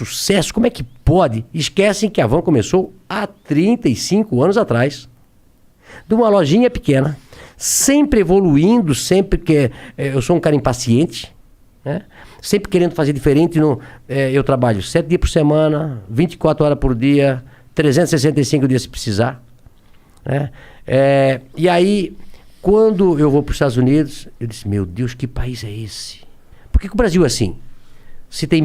sucesso, como é que pode? Esquecem que a Van começou há 35 anos atrás. De uma lojinha pequena, sempre evoluindo, sempre que... eu sou um cara impaciente, né? Sempre querendo fazer diferente. Eu trabalho 7 dias por semana, 24 horas por dia, 365 dias se precisar. Né? E aí, quando eu vou para os Estados Unidos, eu disse, meu Deus, que país é esse? Por que o Brasil é assim? Se tem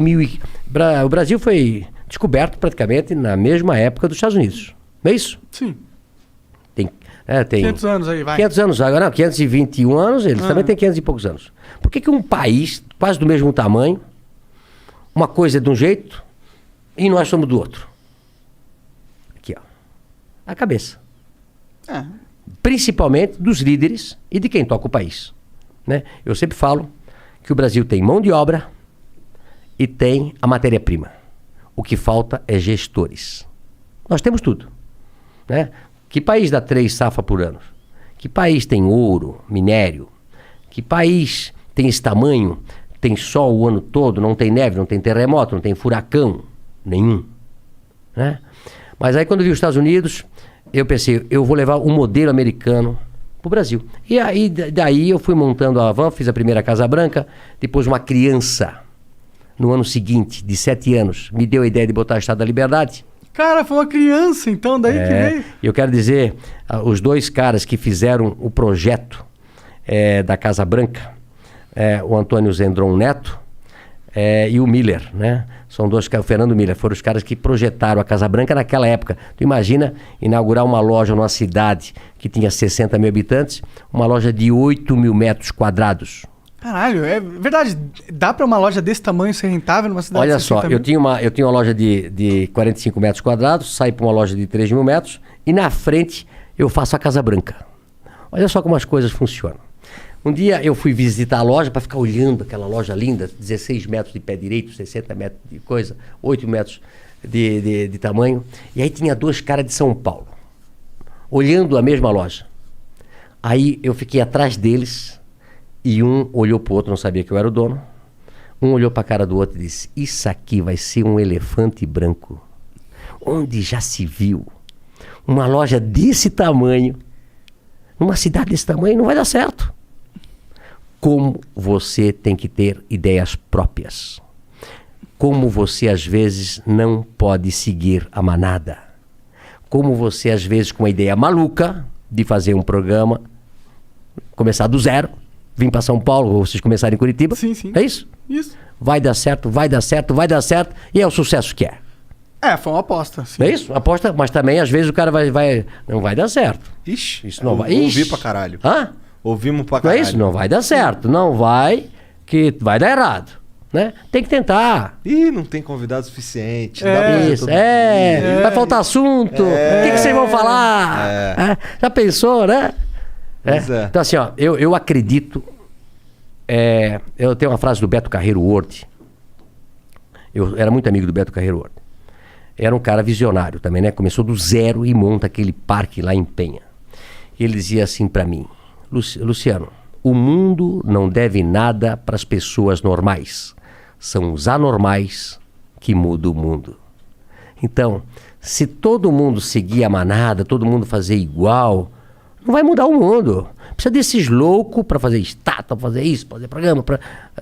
o Brasil foi descoberto praticamente na mesma época dos Estados Unidos. Não é isso? Sim. Tem 500 anos aí, vai. 500 anos agora, não, 521 anos, eles também têm 500 e poucos anos. Por que um país quase do mesmo tamanho, uma coisa é de um jeito e nós somos do outro? Aqui, ó. A cabeça. Principalmente dos líderes e de quem toca o país. Né? Eu sempre falo que o Brasil tem mão de obra e tem a matéria-prima. O que falta é gestores. Nós temos tudo. Né? Que país dá 3 safras por ano? Que país tem ouro, minério? Que país tem esse tamanho, tem sol o ano todo, não tem neve, não tem terremoto, não tem furacão? Nenhum. Né? Mas aí quando eu vi os Estados Unidos, eu pensei, eu vou levar o modelo americano para o Brasil. E aí daí eu fui montando a Van, fiz a primeira Casa Branca, depois uma criança, no ano seguinte, de 7 anos, me deu a ideia de botar a Estátua da Liberdade. Cara, foi uma criança, então, daí que veio. Eu quero dizer, os 2 caras que fizeram o projeto da Casa Branca, o Antônio Zendron Neto e o Miller, né? São 2 caras, o Fernando Miller, foram os caras que projetaram a Casa Branca naquela época. Tu imagina inaugurar uma loja numa cidade que tinha 60 mil habitantes, uma loja de 8 mil metros quadrados. Caralho, é verdade. Dá pra uma loja desse tamanho ser rentável numa cidade Olha de só, eu tinha uma loja de 45 metros quadrados, saí para uma loja de 3 mil metros e na frente eu faço a Casa Branca. Olha só como as coisas funcionam. Um dia eu fui visitar a loja para ficar olhando aquela loja linda, 16 metros de pé direito, 60 metros de coisa, 8 metros de tamanho. E aí tinha 2 caras de São Paulo, olhando a mesma loja. Aí eu fiquei atrás deles e um olhou para o outro, não sabia que eu era o dono. Um olhou para a cara do outro e disse, isso aqui vai ser um elefante branco. Onde já se viu uma loja desse tamanho, numa cidade desse tamanho, não vai dar certo. Como você tem que ter ideias próprias. Como você, às vezes, não pode seguir a manada. Como você, às vezes, com uma ideia maluca de fazer um programa, começar do zero, vir para São Paulo, ou vocês começarem em Curitiba. Sim, sim. É isso? Isso. Vai dar certo, vai dar certo, vai dar certo, e é o sucesso que é. Foi uma aposta. Sim. É isso? Aposta, mas também, às vezes, o cara não vai dar certo. Ixi, isso não vai. Ouvi pra caralho. Hã? Ouvimos pra Não caralho. é isso? Não vai dar certo. Não vai, que vai dar errado. Né? Tem que tentar. Ih, não tem convidado suficiente. Isso, vai faltar assunto. O que vocês vão falar? Já pensou, né? Então, assim, ó, eu acredito. Eu tenho uma frase do Beto Carreiro World. Eu era muito amigo do Beto Carreiro World. Era um cara visionário também, né? Começou do zero e monta aquele parque lá em Penha. E ele dizia assim pra mim, Luciano, o mundo não deve nada para as pessoas normais. São os anormais que mudam o mundo. Então, se todo mundo seguir a manada, todo mundo fazer igual, não vai mudar o mundo. Precisa desses loucos para fazer estátua, fazer isso, fazer programa,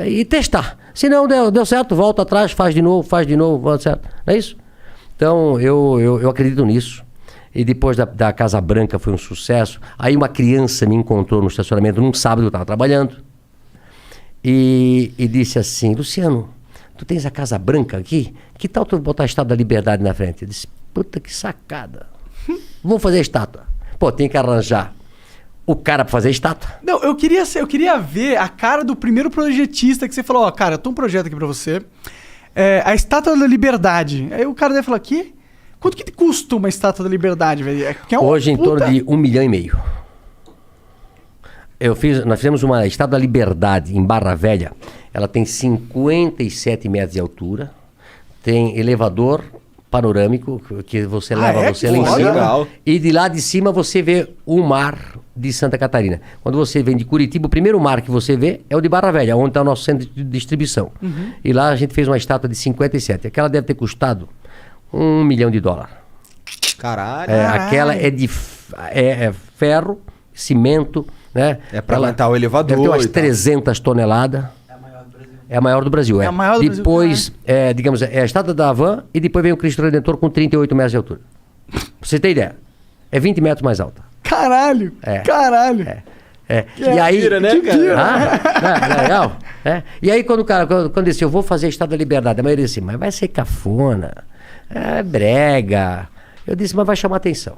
e testar. Se não deu certo, volta atrás, faz de novo, volta certo. Não é isso? Então, eu acredito nisso. E depois da Casa Branca foi um sucesso. Aí uma criança me encontrou no estacionamento num sábado, eu estava trabalhando. E disse assim, Luciano, tu tens a Casa Branca aqui? Que tal tu botar a Estátua da Liberdade na frente? Eu disse, puta que sacada. Vamos fazer a estátua. Pô, tem que arranjar o cara para fazer a estátua. Não, eu queria ver a cara do primeiro projetista que você falou, cara, eu tenho um projeto aqui para você. A Estátua da Liberdade. Aí o cara deve falar, quê? Quanto que custa uma Estátua da Liberdade, velho? Hoje em torno de 1,5 milhão. Nós fizemos uma Estátua da Liberdade em Barra Velha. Ela tem 57 metros de altura. Tem elevador panorâmico que você leva você lá em cima. Legal. E de lá de cima você vê o mar, de Santa Catarina. Quando você vem de Curitiba, o primeiro mar que você vê é o de Barra Velha, onde está o nosso centro de distribuição. E lá a gente fez uma estátua de 57. Aquela deve ter custado $1 milhão. Caralho. Aquela é de ferro, cimento, né? É pra aguentar o elevador. Deve ter umas 300 toneladas. É a maior do Brasil. É a maior do Brasil. Depois, digamos, é a estátua da Havan e depois vem o Cristo Redentor com 38 metros de altura. Pra você ter ideia. É 20 metros mais alta. Caralho! Caralho! E aí, pira, né, cara? Legal. E aí, quando o cara disse, eu vou fazer a Estátua da Liberdade, a maioria disse, mas vai ser cafona, é brega. Eu disse, mas vai chamar atenção.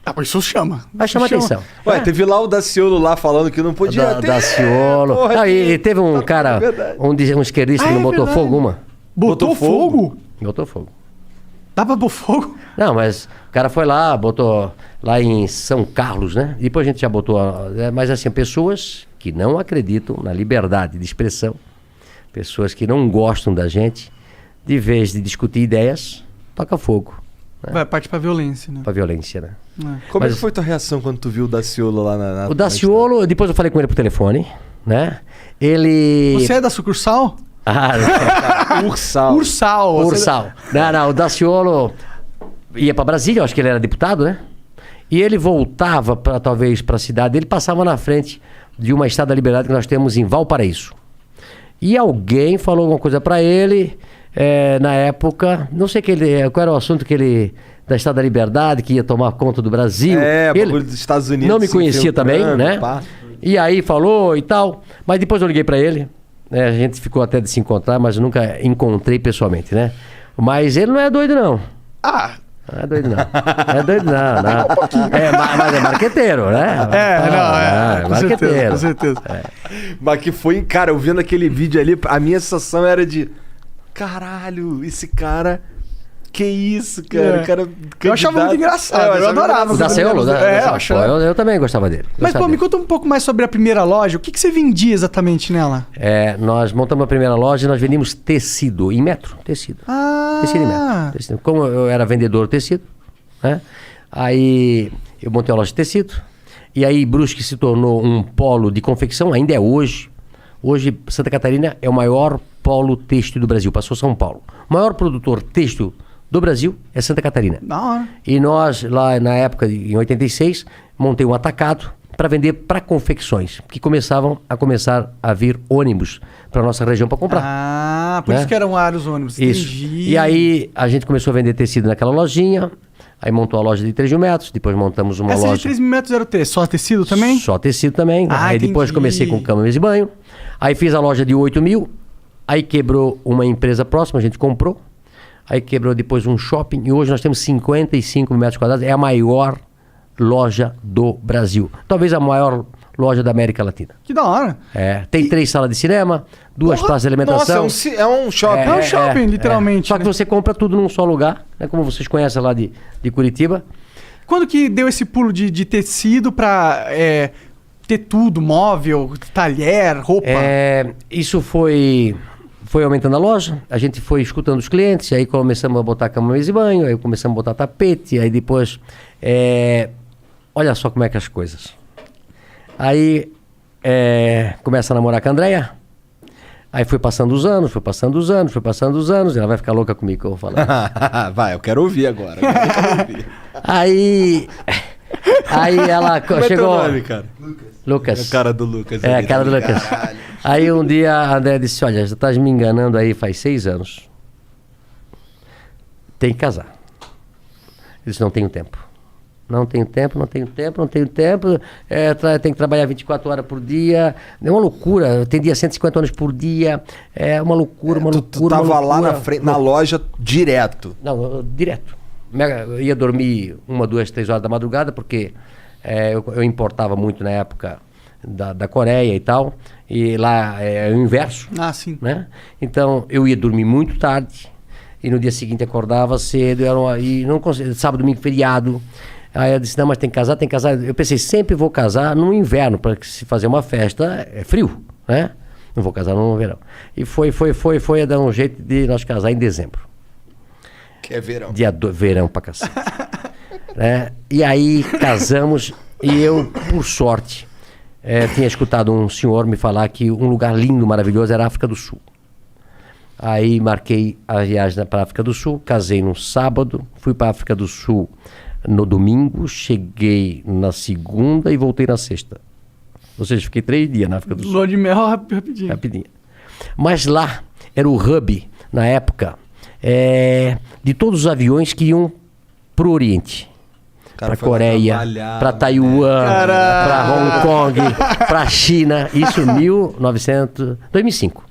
Ah, mas isso chama. Vai chamar atenção. Ué, teve lá o Daciolo lá falando que não podia ter. Daciolo. E teve um cara, um esquerdista que não botou fogo, uma. Botou fogo? Botou fogo. Dá pra pôr fogo? Não, mas o cara foi lá, botou lá em São Carlos, né? Depois a gente já botou... Mas assim, pessoas que não acreditam na liberdade de expressão, pessoas que não gostam da gente, de vez de discutir ideias, toca fogo. Né? Vai partir pra violência, né? Pra violência, né? Como é que foi tua reação quando tu viu o Daciolo lá na o Daciolo, depois eu falei com ele por telefone, né? Ele... Você é da sucursal? Ursal. Não, o Daciolo ia para Brasília, eu acho que ele era deputado, né? E ele voltava talvez para a cidade, ele passava na frente de uma Estátua da Liberdade que nós temos em Valparaíso. E alguém falou alguma coisa para ele, na época, não sei qual era o assunto que ele... da Estátua da Liberdade, que ia tomar conta do Brasil. Ele dos Estados Unidos. Não me conhecia também, né? Pá. E aí falou e tal, mas depois eu liguei para ele. A gente ficou até de se encontrar, mas eu nunca encontrei pessoalmente, né? Mas ele não é doido, não. Não é doido, não. Mas é marqueteiro, né? Marqueteiro. Com certeza. Mas que foi, cara, eu vendo aquele vídeo ali, a minha sensação era de... Caralho, esse cara... Que isso, cara? O cara eu achava muito engraçado, eu adorava. O Daciolo? Eu também gostava dele. Mas, me conta um pouco mais sobre a primeira loja. O que você vendia exatamente nela? Nós montamos a primeira loja e nós vendíamos tecido, em metro, tecido. Tecido em metro. Tecido. Como eu era vendedor de tecido, né? Aí eu montei uma loja de tecido. E aí Brusque se tornou um polo de confecção, ainda é hoje. Hoje, Santa Catarina é o maior polo têxtil do Brasil, passou São Paulo. O maior produtor têxtil do Brasil é Santa Catarina. E nós, lá na época, em 86, montei um atacado para vender para confecções, que começaram a vir ônibus para nossa região para comprar. Por isso que eram vários ônibus. Isso. Entendi. E aí a gente começou a vender tecido naquela lojinha, aí montou a loja de 3 mil metros, depois montamos uma loja... Essa de 3 mil metros era o quê? Só tecido também? Só tecido também. Aí depois comecei com cama, mesa e banho. Aí fiz a loja de 8 mil, aí quebrou uma empresa próxima, a gente comprou. Aí quebrou depois um shopping e hoje nós temos 55 metros quadrados. É a maior loja do Brasil. Talvez a maior loja da América Latina. Que da hora. Tem 3 salas de cinema, 2 praças de alimentação. Nossa, é um shopping. É um shopping, literalmente. Só que você compra tudo num só lugar, né? Como vocês conhecem lá de Curitiba. Quando que deu esse pulo de tecido para ter tudo, móvel, talher, roupa? Isso foi aumentando a loja, a gente foi escutando os clientes, aí começamos a botar cama, mesa e banho, aí começamos a botar tapete, aí depois... olha só como é que as coisas. Aí começa a namorar com a Andréia, aí foi passando os anos, ela vai ficar louca comigo que eu vou falar. Vai, eu quero ouvir agora. Aí ela Como chegou... é teu nome, cara? Lucas. É a cara do Lucas. A cara do Lucas. Caralho. Aí um dia a André disse, olha, você estás me enganando aí faz 6 anos. Tem que casar. Eu disse, não tenho tempo. Tem que trabalhar 24 horas por dia. É uma loucura. Tem dia 150 horas por dia. É uma loucura, Tu tava lá na frente, na loja direto? Não, direto. Eu ia dormir 1, 2, 3 horas da madrugada, porque eu importava muito na época da Coreia e tal, e lá é o inverso. Sim. Né? Então eu ia dormir muito tarde, e no dia seguinte acordava cedo, e não conseguia, sábado, domingo, feriado. Aí eu disse, não, mas tem que casar. Eu pensei, sempre vou casar no inverno, para se fazer uma festa, é frio, né? Não vou casar no verão. E foi a dar um jeito de nós casar em dezembro. Que é verão. Verão pra cacete. Né? E aí casamos E eu, por sorte, tinha escutado um senhor me falar que um lugar lindo, maravilhoso, era a África do Sul. Aí marquei a viagem para a África do Sul, casei no sábado, fui para a África do Sul no domingo, cheguei na segunda e voltei na sexta. Ou seja, fiquei 3 dias na África do Sul. Lua de mel rapidinho. Rapidinho. Mas lá era o hub, na época, de todos os aviões que iam para o Oriente. Para Coreia, para Taiwan, para Hong Kong, para China. Isso em 2005.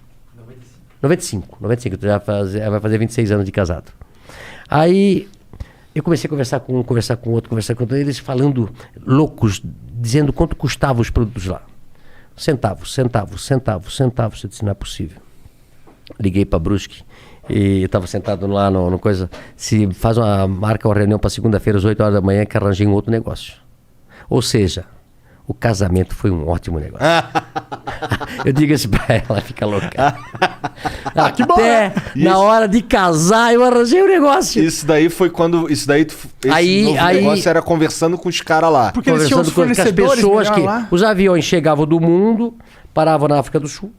95, já vai fazer 26 anos de casado. Aí eu comecei a conversar com outro, eles falando loucos, dizendo quanto custavam os produtos lá. Centavos. Eu disse, não é possível. Liguei para Brusque e eu estava sentado lá no coisa. Se marca uma reunião para segunda-feira às 8 horas da manhã que arranjei um outro negócio. Ou seja, o casamento foi um ótimo negócio. Eu digo isso pra ela, fica louca. Que bom, Até na hora de casar eu arranjei um negócio. Isso daí foi quando... Esse negócio era conversando com os caras lá. Porque eles tinham os fornecedores, as pessoas que... lá. Os aviões chegavam do mundo, paravam na África do Sul,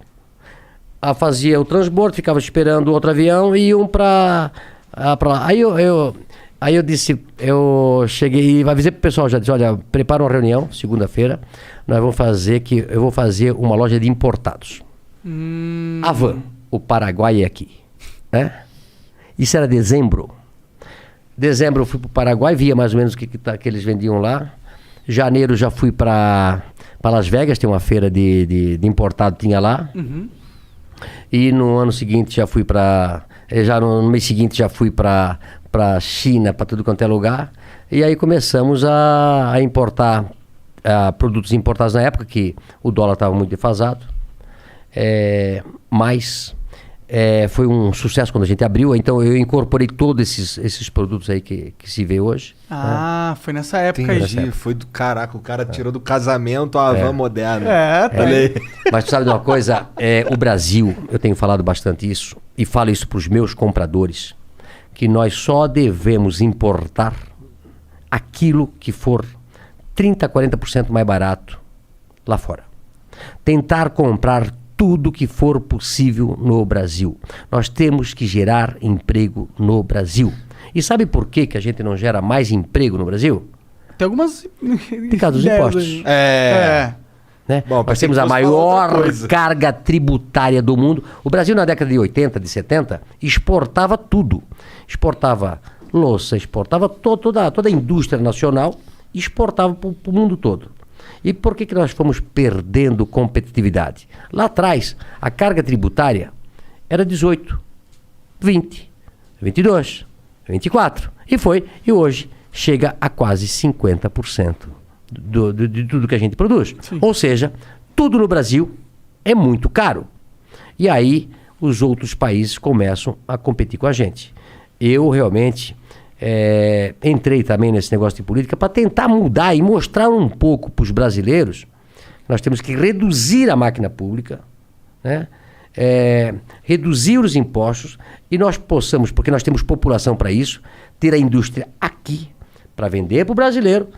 fazia o transbordo, ficava esperando outro avião e iam pra lá. Aí eu disse, eu cheguei e avisei pro pessoal, já disse, olha, prepara uma reunião, segunda-feira, eu vou fazer uma loja de importados. Havan, o Paraguai é aqui, né? Isso era dezembro. Dezembro eu fui pro Paraguai, via mais ou menos o que eles vendiam lá. Janeiro já fui para Las Vegas, tem uma feira de importado, tinha lá. E no ano seguinte já fui no mês seguinte já fui para China, para tudo quanto é lugar. E aí começamos a importar produtos importados na época, que o dólar estava muito defasado. Mas foi um sucesso quando a gente abriu. Então eu incorporei todos esses produtos aí que se vê hoje. Foi nessa época aí. Entendi, foi do caraca. O cara tirou do casamento a Havan moderna. Tá aí. Mas tu sabe de uma coisa? O Brasil, eu tenho falado bastante isso, e falo isso para os meus compradores, que nós só devemos importar aquilo que for 30%, 40% mais barato lá fora. Tentar comprar tudo que for possível no Brasil. Nós temos que gerar emprego no Brasil. E sabe por que a gente não gera mais emprego no Brasil? Tem algumas... Por causa dos impostos. Né? Bom, nós temos a maior carga tributária do mundo. O Brasil, na década de 80, de 70, exportava tudo. Exportava louça, exportava toda a indústria nacional, exportava para o mundo todo. E por que nós fomos perdendo competitividade? Lá atrás, a carga tributária era 18, 20, 22, 24. E hoje chega a quase 50%. De tudo que a gente produz. Sim. Ou seja, tudo no Brasil é muito caro. E aí os outros países começam a competir com a gente. Eu realmente entrei também nesse negócio de política para tentar mudar e mostrar um pouco para os brasileiros que nós temos que reduzir a máquina pública, né? Reduzir os impostos e nós possamos, porque nós temos população para isso, ter a indústria aqui para vender para o brasileiro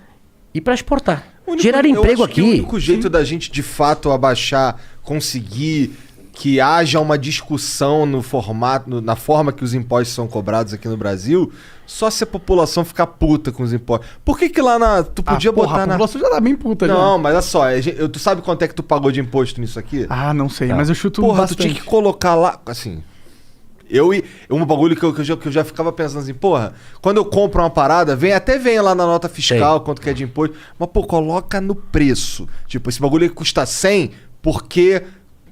e para exportar. Gerar emprego aqui. O único jeito da gente, de fato, abaixar, conseguir que haja uma discussão no formato, na forma que os impostos são cobrados aqui no Brasil, só se a população ficar puta com os impostos. Por que lá tu podia botar a população já tá bem puta. Não, mas olha só, tu sabe quanto é que tu pagou de imposto nisso aqui? Não sei, mas eu chuto bastante. Tu tinha que colocar lá, assim... Um bagulho que eu já ficava pensando assim, quando eu compro uma parada, vem lá na nota fiscal quanto que é de imposto, mas coloca no preço. Tipo, esse bagulho custa 100 porque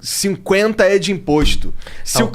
50 é de imposto. Se o